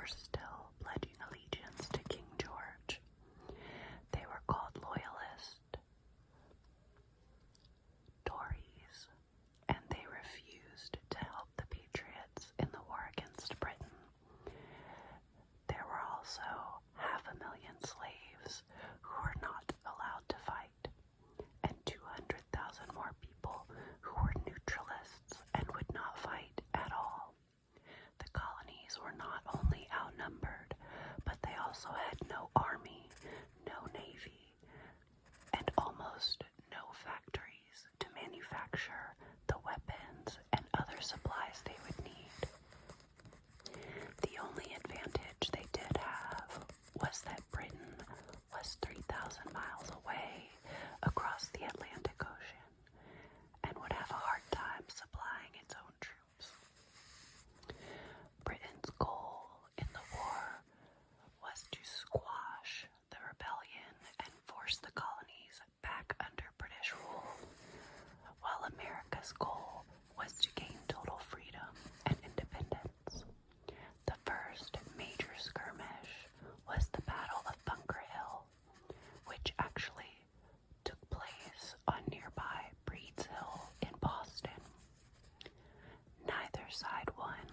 still pledging allegiance to King George. They were called Loyalist Tories, and they refused to help the Patriots in the war against Britain. There were also 500,000 slaves who were not allowed to fight, and 200,000 more people who were neutralists and would not fight at all. The colonies were not only outnumbered, but they also had no army, no navy, and almost no factories to manufacture the weapons and other supplies they would need. The only advantage they did have was that Britain was 3,000 miles away across the Atlantic Ocean and would have a hard time supplying its own troops. Britain's goal in the war was to squash the rebellion and force the colonies back under British rule, while America's goal was to gain total freedom and independence. The first major skirmish was the Battle of Bunker Hill, which actually took place on nearby Breed's Hill in Boston. Neither side won.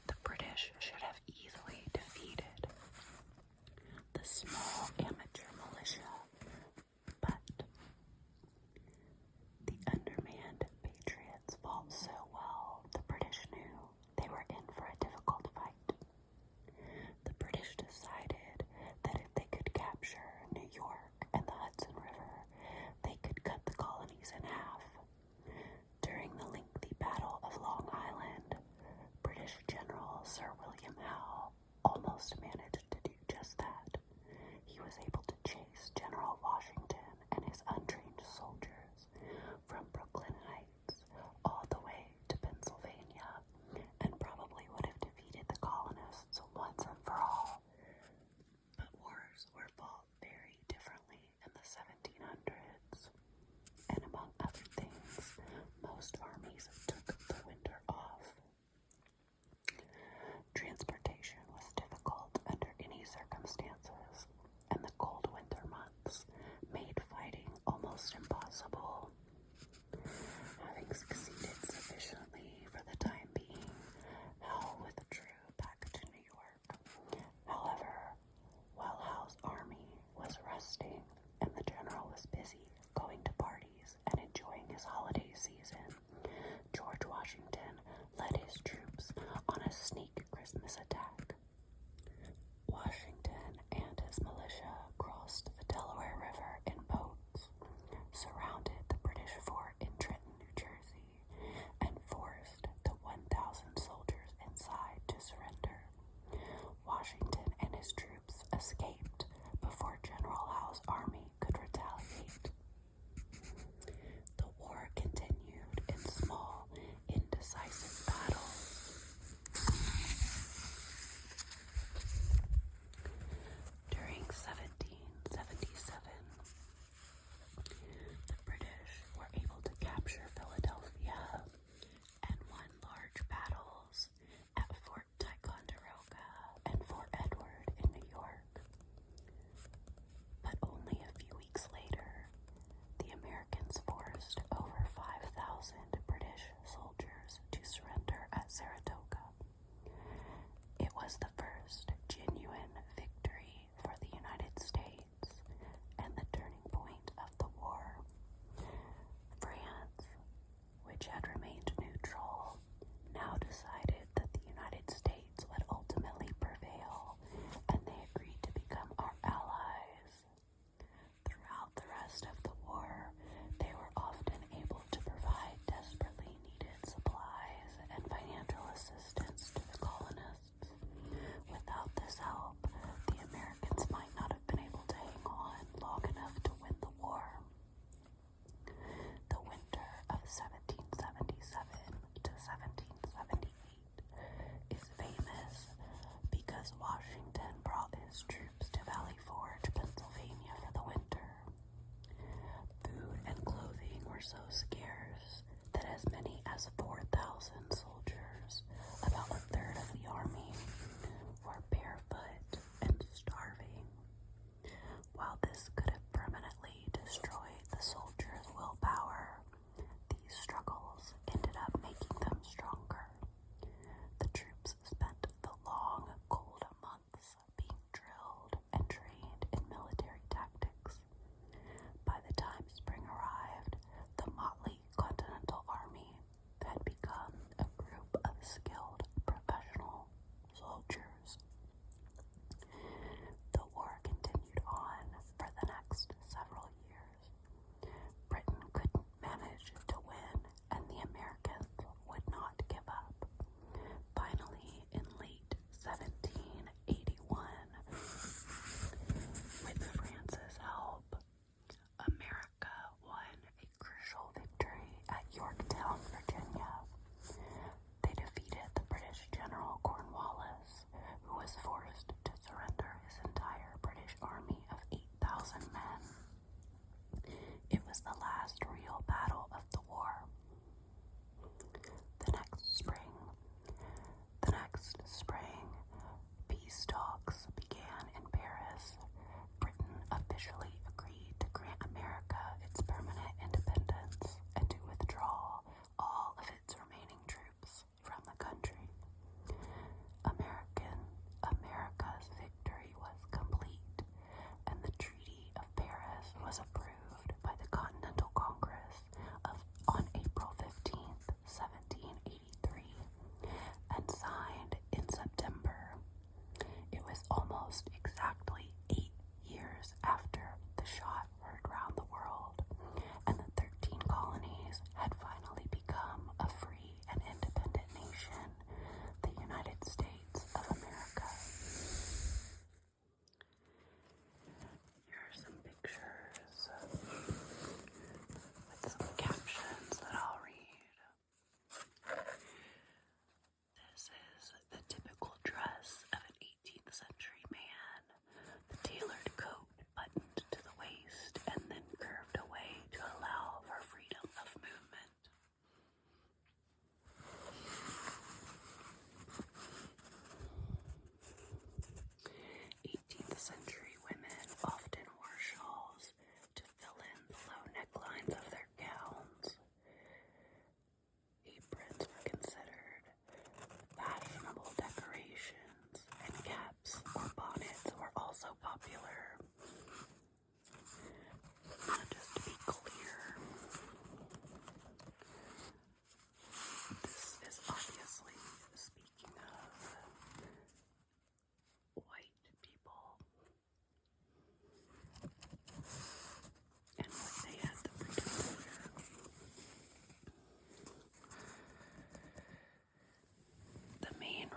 The British should have easily defeated the small amateur militia, but the undermanned Patriots fought so well the British knew they were in for a difficult fight. The British decided that if they could capture New York and the Hudson River, they could cut the colonies in half. During the lengthy Battle of Long Island, British General Sir William Howe almost managed to do just that. He was able to chase General Washington and his untrained soldiers from Brooklyn Heights all the way to Pennsylvania, and probably would have defeated the colonists once and for all. But wars were fought very differently in the 1700s, and among other things, most armies took the winter off. Transportation was difficult and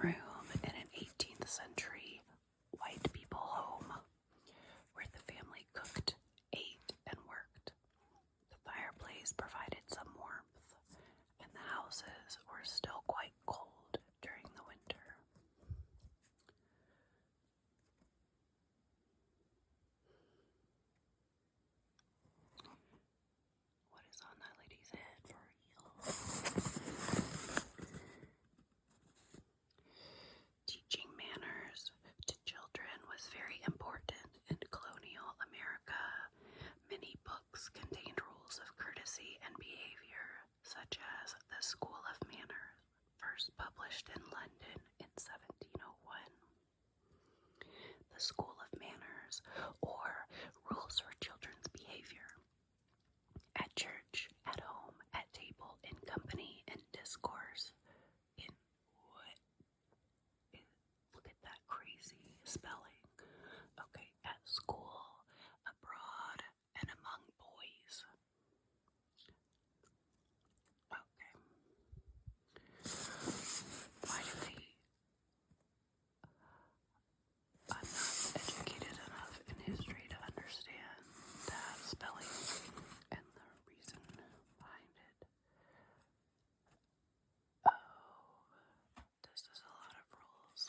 room in an 18th century white people home where the family cooked, ate, and worked. The fireplace provided some warmth, and the houses were still quite cold during the winter. What is on that lady's head for real? Teaching manners to children was very important in colonial America. Many books contained rules of courtesy and behavior, such as The School of Manners, first published in London in 1701. The School of Manners, or Rules for Children's Behavior. At church, at home, at table, in company, in discourse, in what? Look at that crazy spelling. Okay, at school, abroad, and among boys. Okay. Why did they... I'm not educated enough in history to understand that spelling and the reason behind it. Oh, this is a lot of rules.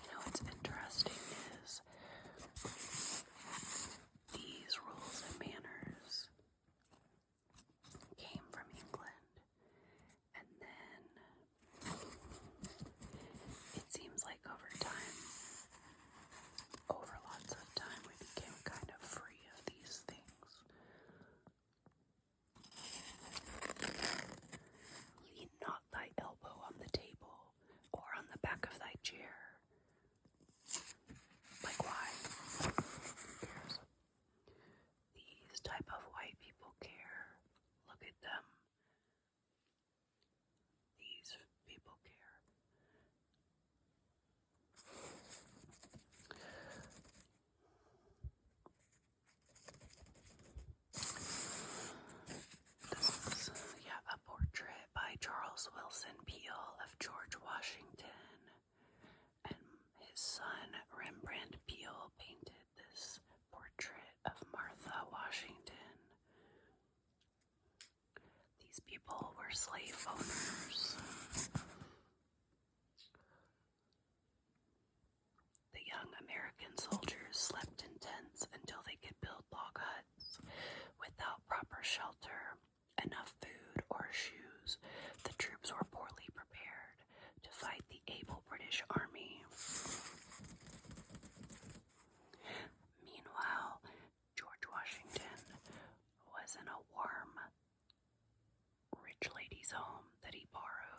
You know what's interesting is these rules and manners came from England, and then it seems like over lots of time, we became kind of free of these things. Lean not thy elbow on the table, or on the back of thy chair. Like why? These type of white people care. Look at them. These people care. This is, a portrait by Charles Wilson Peale of George Washington. And his son, Rembrandt Peale, painted this portrait of Martha Washington. These people were slave owners. The young American soldiers slept in tents until they could build log huts. Without proper shelter, enough food, or shoes, the troops were poorly prepared to fight the able British Army. Meanwhile, George Washington was in a warm, rich lady's home that he borrowed.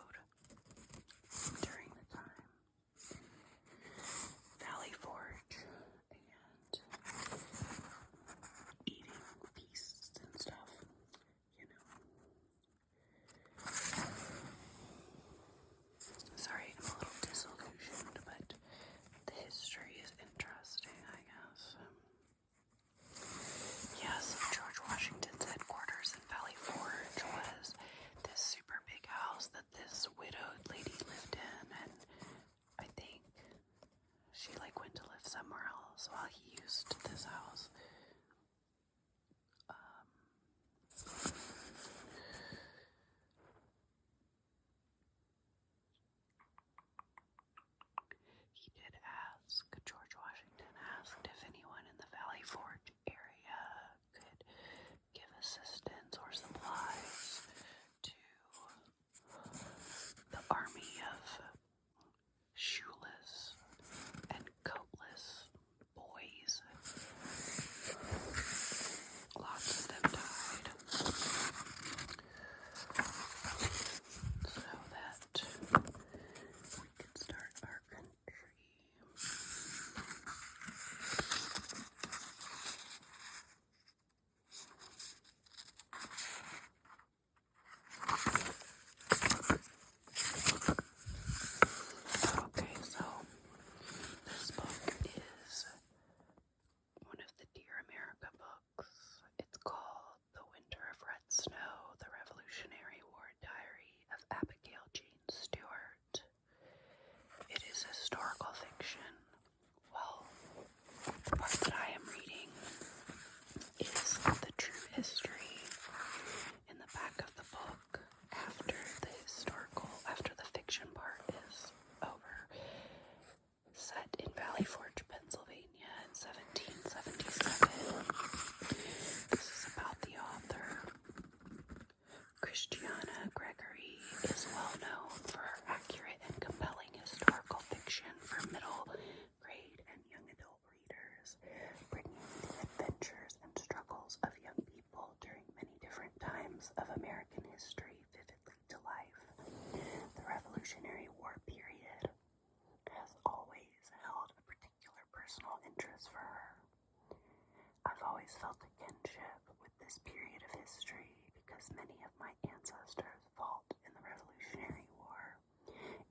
many of my ancestors fought in the Revolutionary War,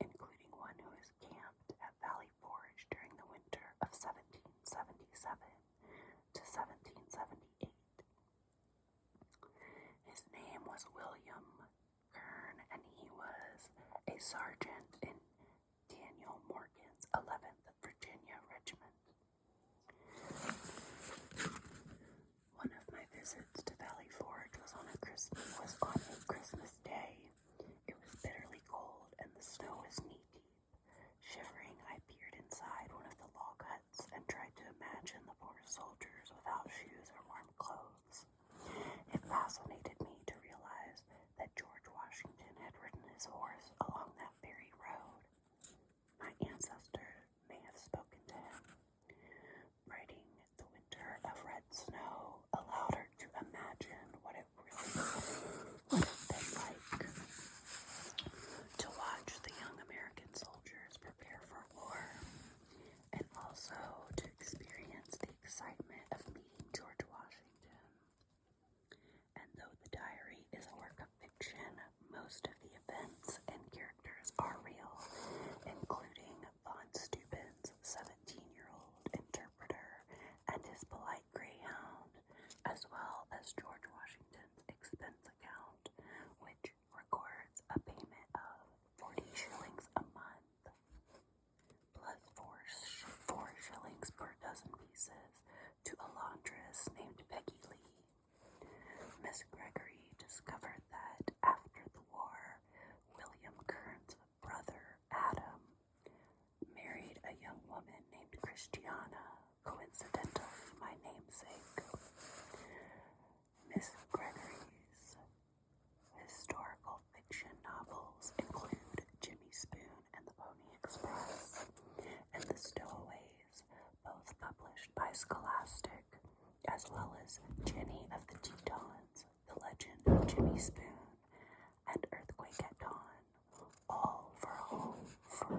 including one who was camped at Valley Forge during the winter of 1777 to 1778. His name was William Kern, and he was a sergeant in Daniel Morgan's 11th Virginia Regiment. One of my visits to Valley Forge was on a Christmas Day. It was bitterly cold, and the snow was knee-deep. Shivering, I peered inside one of the log huts and tried to imagine the poor soldiers without shoes or warm clothes. It fascinated me to realize that George Washington had ridden his horse along that very road. My ancestor may have spoken to him. Writing the winter of red snow allowed her to imagine what it really would have been like to watch the young American soldiers prepare for war, and also to experience the excitement of meeting George Washington. And though the diary is a work of fiction, most of the events and characters are real, including Von Steuben's 17-year-old interpreter and his polite greyhound, as well as George Washington's expense account, which records a payment of 40 shillings a month, plus 4 shillings per dozen pieces, to a laundress named Peggy Lee. Miss Gregory discovered that after the war, William Kern's brother, Adam, married a young woman named Christiana, coincidentally my namesake. Miss Gregory's historical fiction novels include Jimmy Spoon and the Pony Express and The Stowaways, both published by Scholastic, as well as Jenny of the Tetons, The Legend of Jimmy Spoon, and Earthquake at Dawn, all for a home for